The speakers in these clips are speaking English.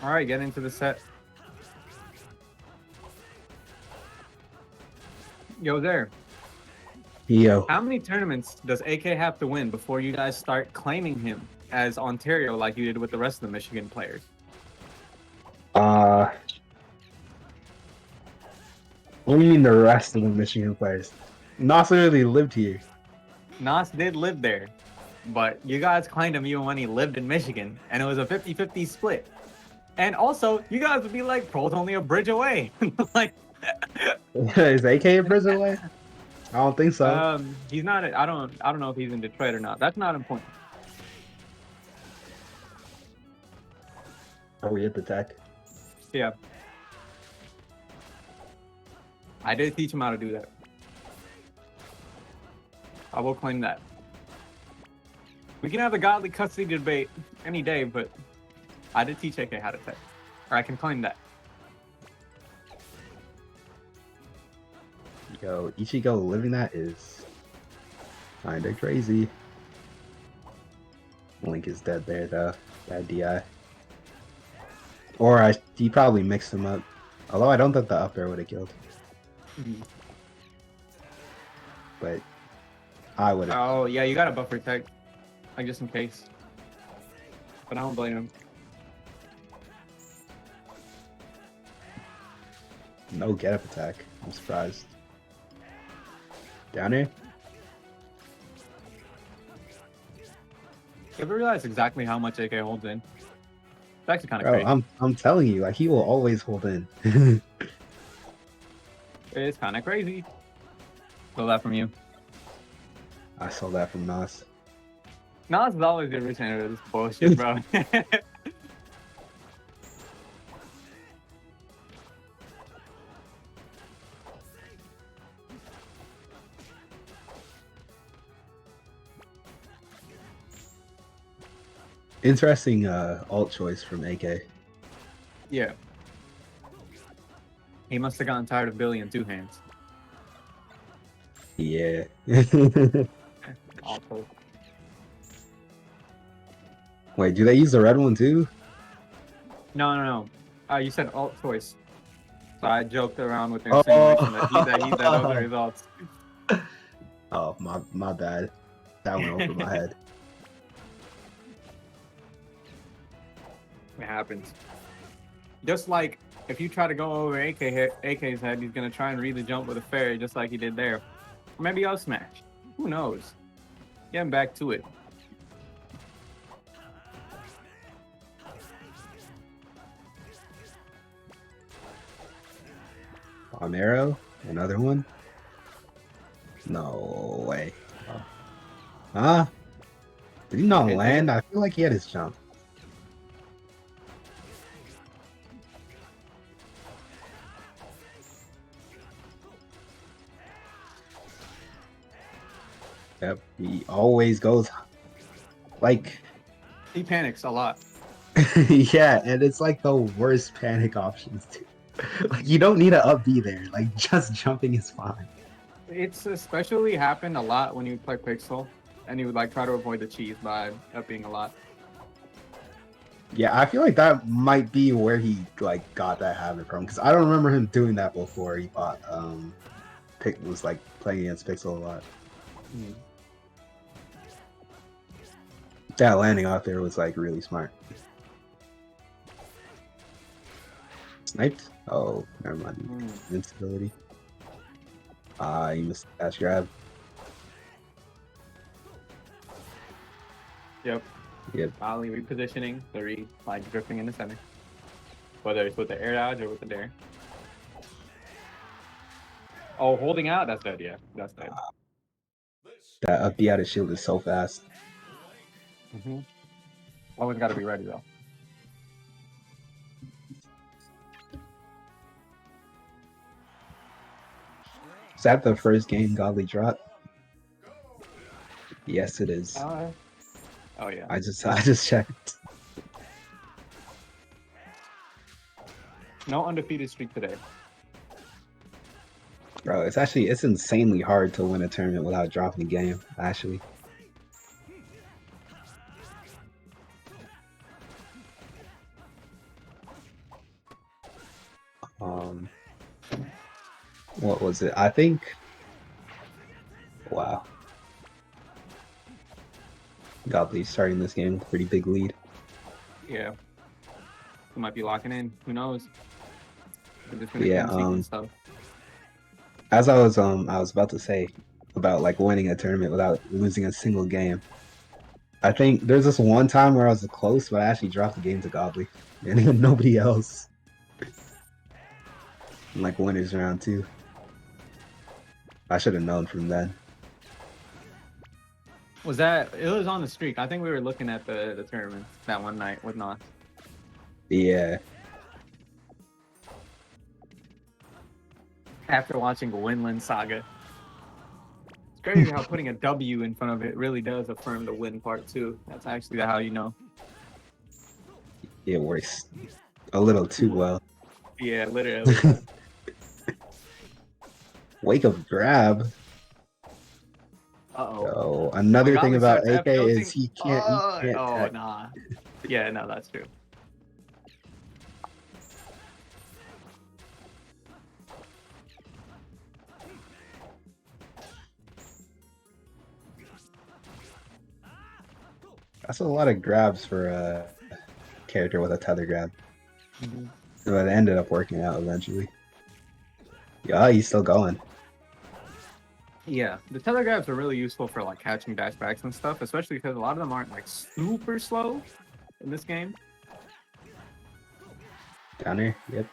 All right, get into the set. Yo, there. Yo, How many tournaments does AK have to win before you guys start claiming him as Ontario like you did with the rest of the Michigan players? what do you mean the rest of the Michigan players? Nas literally lived here. Nas did live there, but you guys claimed him even when he lived in Michigan, and it was a 50-50 split. And also, you guys would be like, Pro's only a bridge away. Like, Is AK in prison away? I don't think so. he's not. I don't know if he's in Detroit or not. That's not important. Are we at the tech? Yeah, I did teach him how to do that. I will claim that. We can have the godly custody debate any day, but I did teach AK how to tech, or I can claim that. Yo, Ichigo living that is kinda crazy. Link is dead there though. Bad DI. Or he probably mixed them up. Although I don't think the up air would have killed. But I would have. Oh yeah, you got a buffer tech, like just in case. But I don't blame him. No get up attack. I'm surprised. Down here? You ever realize exactly how much AK holds in? It's actually kind of Bro, crazy. I'm telling you, like he will always hold in. It's kind of crazy. Stole that from you. I saw that from Nas. Nas is always the originator of this bullshit, bro. Interesting alt choice from AK. Yeah. He must have gotten tired of Billy in two hands. Yeah. Also. Wait, do they use the red one too? No. You said alt choice. So I joked around with the insinuation that he that other results. Oh, my bad. That went over my head. It happens. Just like if you try to go over AK's head, he's gonna try and read the jump with a fairy, just like he did there. Or maybe I'll smash. Who knows? Getting back to it. On arrow, another one. No way. Huh? Did he not land? I feel like he had his jump. Yep, he always goes like He panics a lot. yeah, and it's like the worst panic options too. Like you don't need an up B there. Like just jumping is fine. It's especially happened a lot when you play Pixel, and you would like try to avoid the cheese by upping a lot. Yeah, I feel like that might be where he like got that habit from because I don't remember him doing that before he bought was like playing against Pixel a lot. That landing out there was like really smart. Sniped? Oh, never mind. Instability. You missed the dash grab. Yep. Yep. Finally repositioning, like drifting in the center. Whether it's with the air dodge or with the dare. Oh, holding out? That's dead, yeah. That's dead. That up B out of shield is so fast. Always gotta be ready though. Is that the first game Godly dropped? Yes, it is. Oh yeah. I just checked. No undefeated streak today. Bro, it's insanely hard to win a tournament without dropping a game, actually. What was it? I think. Wow. Godly starting this game with a pretty big lead. Yeah. We might be locking in. Who knows? We're just gonna Yeah. keep seeing stuff. As I was about to say about like winning a tournament without losing a single game. I think there's this one time where I was close, but I actually dropped the game to Godly, and even nobody else. Like winners round 2. I should have known from then. Was that? It was on the streak. I think we were looking at the tournament that one night with Nos. Yeah. After watching Winland Saga. It's crazy how putting a W in front of it really does affirm the win part too. That's actually how you know. It works a little too well. Yeah, literally. Wake up grab. Uh-oh. Oh, another thing about AK is he can't Oh, tech. nah. Yeah, no, that's true. That's a lot of grabs for a character with a tether grab. Mm-hmm. But it ended up working out eventually. Yeah, he's still going. Yeah, the tether grabs are really useful for like catching dashbacks and stuff, especially because a lot of them aren't like super slow in this game. Down there, yep.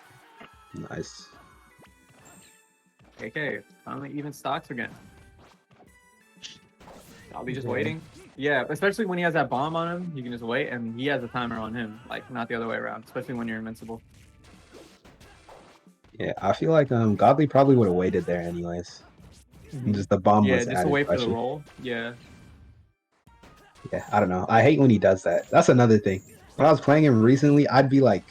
Nice. Okay, finally even stocks again. I'll be just Okay. waiting. Yeah, especially when he has that bomb on him, you can just wait, and he has a timer on him, like not the other way around. Especially when you're invincible. Yeah, I feel like Godly probably would have waited there anyways. And just the bomb Yeah, was just added to wait for pressure. the roll. Yeah. Yeah, I don't know. I hate when he does that. That's another thing. When I was playing him recently, I'd be like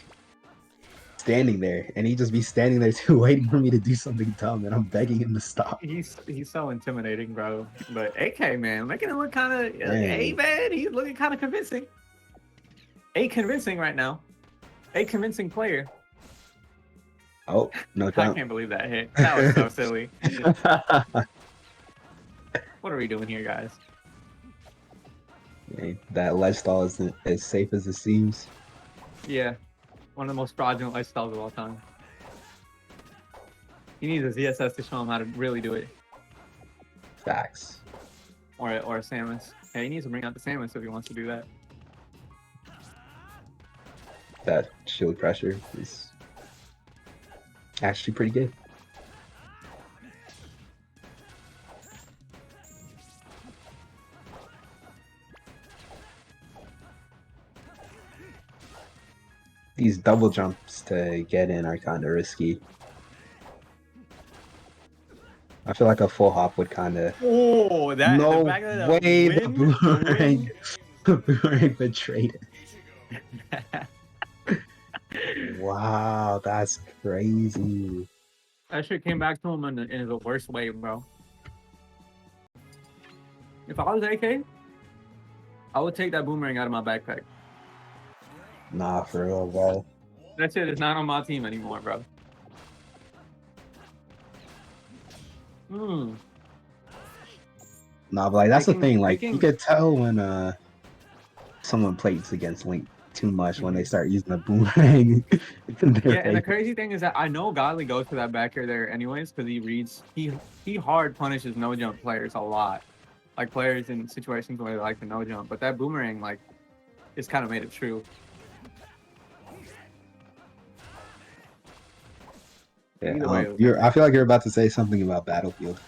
standing there, and he'd just be standing there too, waiting for me to do something dumb, and I'm begging him to stop. He's so intimidating, bro. But AK, man, making it look kind of Dang. man. He's looking kind of convincing. Convincing right now. Convincing player. Oh, no I jump. can't believe that hit. That was so silly. What are we doing here, guys? Okay, that ledge stall isn't as safe as it seems. Yeah, one of the most fraudulent lifestyles of all time. He needs a ZSS to show him how to really do it. Facts. Or a Samus. Yeah, he needs to bring out the Samus if he wants to do that. That shield pressure is actually pretty good. These double jumps to get in are kind of risky. I feel like a full hop would kind of. Oh, that No the fact that way! the The wind, boomerang betrayed it. Wow, that's crazy. that shit came back to him in the worst way, bro. If I was AK, I would take that boomerang out of my backpack. Nah, for real, bro. That shit is not on my team anymore, bro. Hmm. Nah, but like that's the Picking- thing. Like picking- you could tell when someone plays against Link too much when they start using the boomerang. in their Yeah, and the favor. crazy thing is that I know Godly goes for that back air there anyways because he reads he hard punishes no jump players a lot, like players in situations where they like to no jump. But that boomerang like, just kind of made it true. Yeah, Either way, I feel like you're about to say something about Battlefield.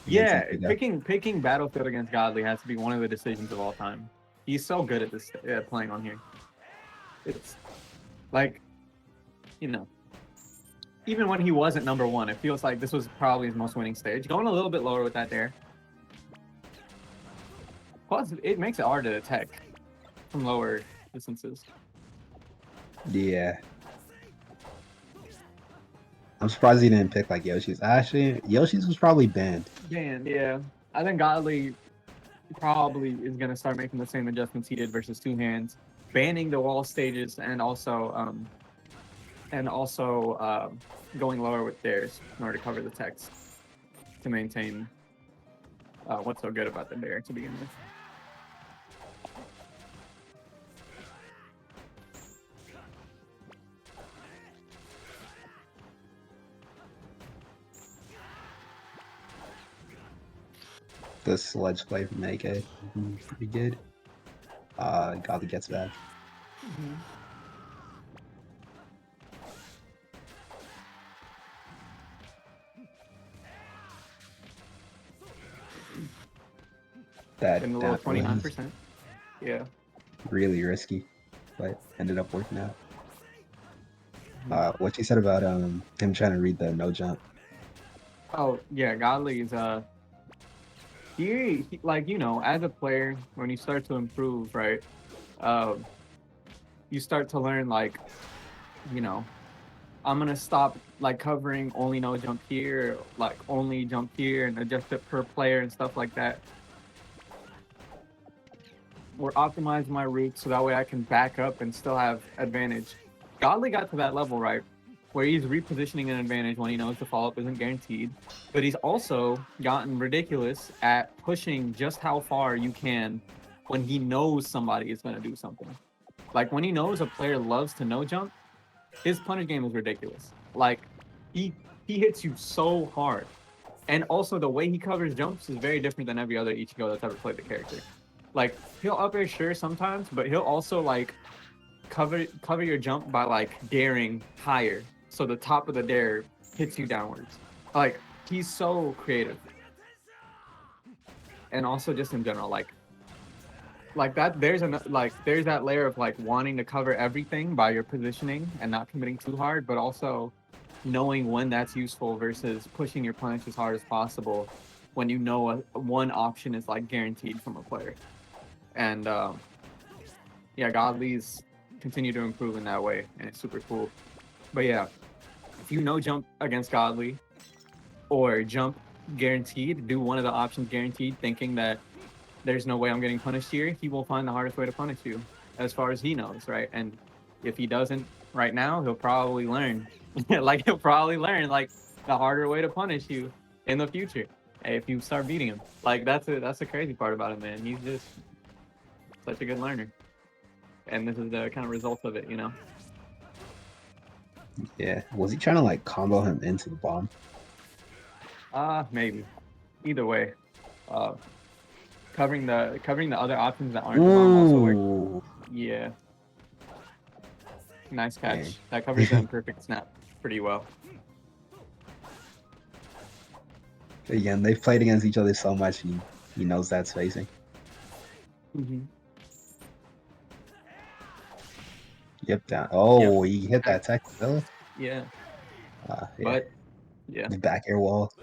yeah, Against picking Battlefield against Godly has to be one of the decisions of all time. He's so good at this playing on here. It's like, you know, even when he wasn't number one, it feels like this was probably his most winning stage. Going a little bit lower with that there. Plus, it makes it hard to attack from lower distances. Yeah. I'm surprised he didn't pick like Yoshi's. Actually, Yoshi's was probably banned. Banned, yeah. I think Godly probably is going to start making the same adjustments he did versus two hands, banning the wall stages and also and also going lower with dares in order to cover the text to maintain what's so good about the dare to begin with. The sledge play from AK, pretty good. Godly gets back. In the low 29%. Yeah. Really risky, but ended up working out. What you said about him trying to read the no jump. Oh yeah, Godly's he like, you know, as a player, when you start to improve, right? You start to learn, like, you know, I'm gonna stop like covering only no jump here, like only jump here, and adjust it per player and stuff like that. Or optimize my routes so that way I can back up and still have advantage. Godly got to that level, right, where he's repositioning an advantage when he knows the follow-up isn't guaranteed. But he's also gotten ridiculous at pushing just how far you can when he knows somebody is going to do something. Like when he knows a player loves to no jump, his punish game is ridiculous. Like he hits you so hard. And also the way he covers jumps is very different than every other Ichigo that's ever played the character. Like he'll up air sure sometimes, but he'll also like cover your jump by like daring higher, so the top of the dare hits you downwards. Like he's so creative, and also just in general, like that. There's that layer of like wanting to cover everything by your positioning and not committing too hard, but also knowing when that's useful versus pushing your punish as hard as possible when you know one option is like guaranteed from a player. And yeah, Godly's continue to improve in that way, and it's super cool. But yeah, if you no jump against Godly or jump guaranteed, do one of the options guaranteed, thinking that there's no way I'm getting punished here, he will find the hardest way to punish you as far as he knows, right? And if he doesn't right now, he'll probably learn. Like he'll probably learn like the harder way to punish you in the future if you start beating him. Like that's the crazy part about him, man. He's just such a good learner. And this is the kind of result of it, you know? Yeah. Was he trying to like combo him into the bomb? Maybe. Either way. Covering the other options that aren't the bomb also work. Yeah. Nice catch. Dang. That covers the imperfect snap pretty well. Again, they've played against each other so much, he knows that spacing. Yep, down. Oh, yep. He hit that tech still. Yeah. Yeah. But yeah. The back air wall.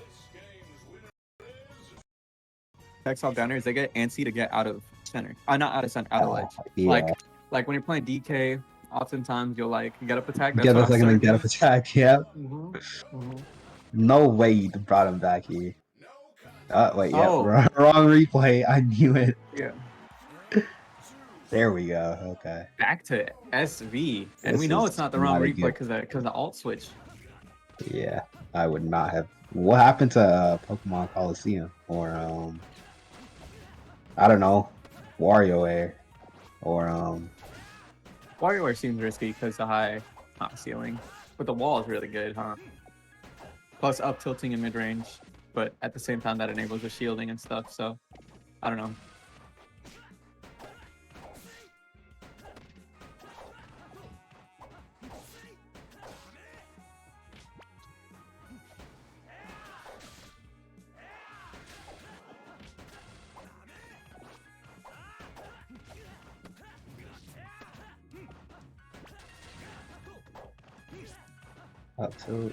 Text off downers, they get antsy to get out of center. Not out of center, out of ledge. Yeah. Like when you're playing DK, oftentimes you'll like get up attack. Get up second and get up attack. Yep. No way you brought him back here. Wait, yeah, wrong replay. I knew it. Yeah. There we go. Okay. Back to SV, and we know it's not the wrong replay because the alt switch. Yeah, I would not have. What happened to Pokemon Coliseum or I don't know, WarioWare or WarioWare seems risky because the high ceiling, but the wall is really good, huh? Plus up tilting in mid range, but at the same time that enables the shielding and stuff. So I don't know. Up tilt.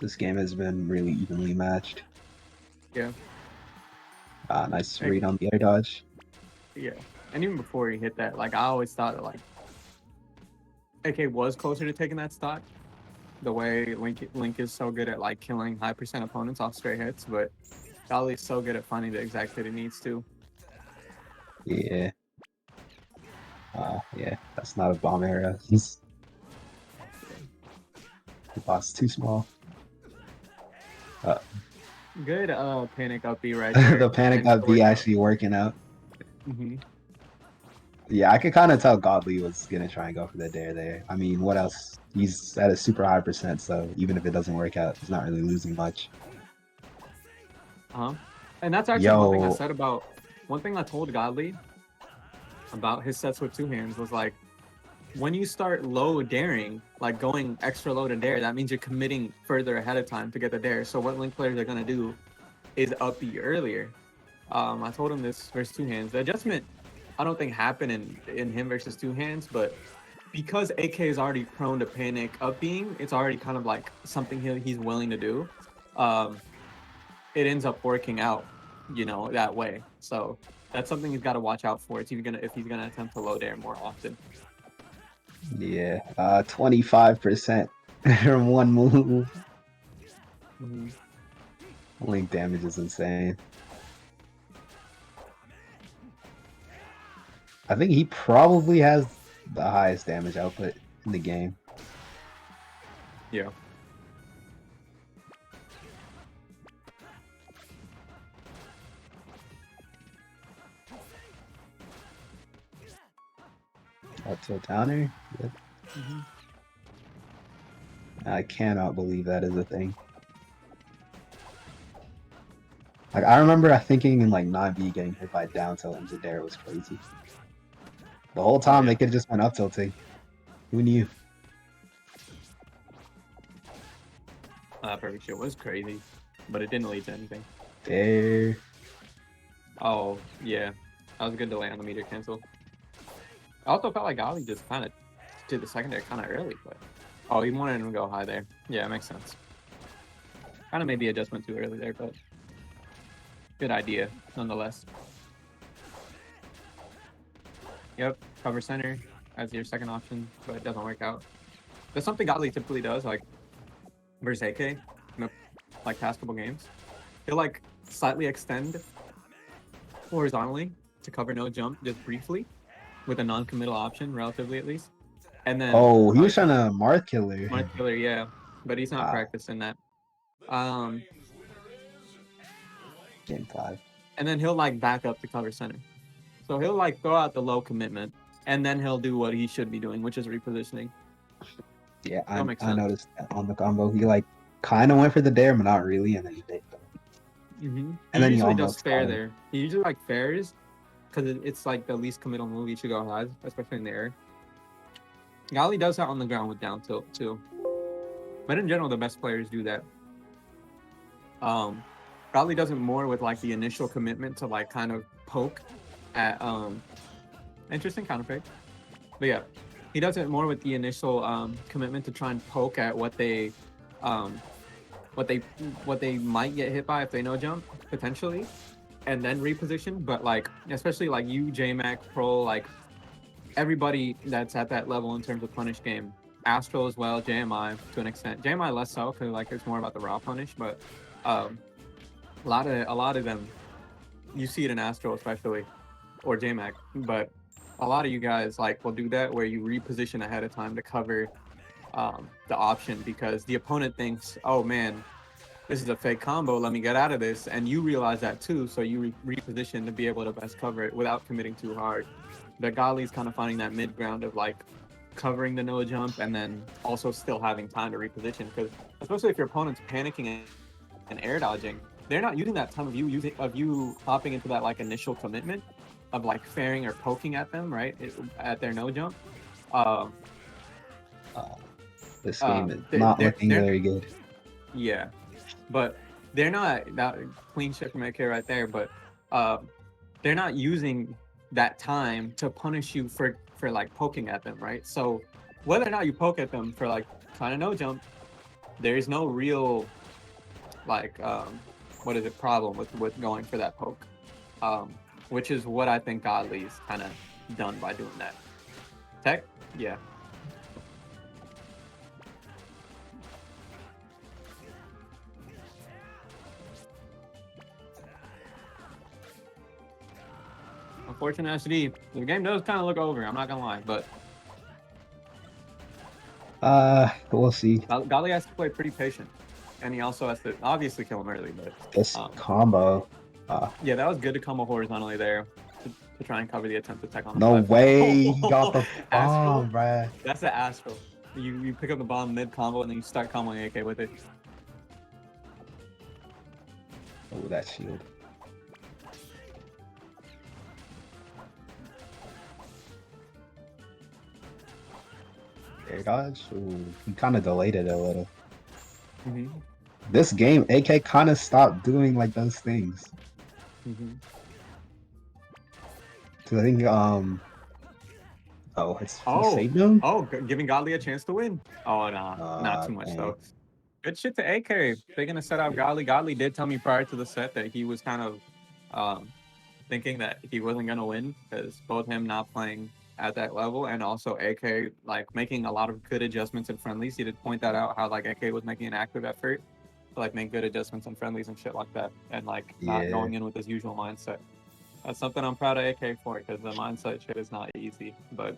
This game has been really evenly matched. Yeah. Nice read on the air dodge. Yeah. And even before he hit that, like I always thought that like AK was closer to taking that stock. the way Link is so good at like killing high percent opponents off straight hits, but Godly's so good at finding the exact hit he needs to. Yeah. Yeah, that's not a bomb area. He's the boss too small. Good panic up B right there. The panic Thanks up for B working out. actually working out. Mm-hmm. Yeah, I could kind of tell Godly was gonna try and go for the dare there. I mean, what else? He's at a super high percent, so even if it doesn't work out, he's not really losing much. And that's actually one thing I Yo, said about one thing I told Godly about his sets with two hands was like, when you start low daring, like going extra low to dare, that means you're committing further ahead of time to get the dare. So what Link players are gonna do is up B earlier. I told him this versus two hands. The adjustment I don't think happened in him versus two hands, but because AK is already prone to panic up being, it's already kind of like something he's willing to do. It ends up working out, that way. So that's something he's got to watch out for. If he's gonna attempt to low dare more often. yeah, 25% from one move. Mm-hmm. Link damage is insane. I think he probably has the highest damage output in the game. Yeah. Up to a counter? Yep. Mm-hmm. I cannot believe that is a thing. Like, I remember thinking in like 9B getting hit by down tilt into dare was crazy. The whole time they could have just went up tilting. Who knew? That perfect shit was crazy, but it didn't lead to anything. Dare. Oh, yeah. That was a good delay on the meter cancel. I also felt like Ali just kind of did the secondary kind of early, but... Oh, he wanted him to go high there. Yeah, it makes sense. Kind of made the adjustment too early there, but... Good idea, nonetheless. Yep, cover center as your second option, but it doesn't work out. That's something Godly typically does, like versus AK, in the, like past couple games. He'll like slightly extend horizontally to cover no jump just briefly with a non-committal option, relatively at least. And then Oh, he was trying to Marth Killer. Monte killer, yeah, but he's not practicing that. Game 5. And then he'll like back up to cover center. So he'll like throw out the low commitment, and then he'll do what he should be doing, which is repositioning. Yeah, I sense. noticed that on the combo. He like kind of went for the dare, but not really, and then he did. Mm-hmm. And then he he usually does almost fair caught him. there. He usually like fairs because it's like the least committal move Ichigo has, especially in the air. Gali does that on the ground with down tilt too, but in general, the best players do that. Gali does it more with like the initial commitment to like kind of poke at interesting counter pick, but yeah, he does it more with the initial commitment to try and poke at what they might get hit by if they no jump potentially, and then reposition. But like especially like you, JMac, Pro, like everybody that's at that level in terms of punish game, Astro as well, JMI to an extent, JMI less so because like it's more about the raw punish, but a lot of them, you see it in Astro especially, or JMac, but a lot of you guys like will do that where you reposition ahead of time to cover the option because the opponent thinks, oh man, this is a fake combo, let me get out of this, and you realize that too, so you reposition to be able to best cover it without committing too hard. The Gali's kind of finding that mid ground of like covering the no jump and then also still having time to reposition, because especially if your opponent's panicking and air dodging, they're not using that time of you hopping into that like initial commitment of like fairing or poking at them, right, at their no jump. This game is not looking very good. Yeah, but they're not, that clean shit from AK right there, but they're not using that time to punish you for like poking at them, right? So whether or not you poke at them for like trying to no jump, there's no real like problem with going for that poke, which is what I think Godly's kind of done by doing that. Tech, yeah. Unfortunate SD. The game does kind of look over. I'm not gonna lie, but we'll see. Gali has to play pretty patient, and he also has to obviously kill him early. But This combo. yeah, that was good to come horizontally there to try and cover the attempt attack on the No platform. way he got the Astral? bomb, bruh. That's the Astral. You pick up the bomb mid combo and then you start comboing AK with it. Oh, that shield. Air dodge? Ooh, he kind of delayed it a little. Mm-hmm. This game, AK kind of stopped doing like those things. Mm-hmm. Cause I think he saved him. Oh, giving Godly a chance to win. Oh, nah, not too much dang. though. Good shit to AK. They're gonna set up Godly. Godly did tell me prior to the set that he was kind of thinking that he wasn't gonna win because both him not playing at that level and also AK like making a lot of good adjustments in friendlies. He did point that out how like AK was making an active effort to like make good adjustments in friendlies and shit like that, and like not Yeah. going in with his usual mindset. That's something I'm proud of AK for because the mindset shit is not easy, but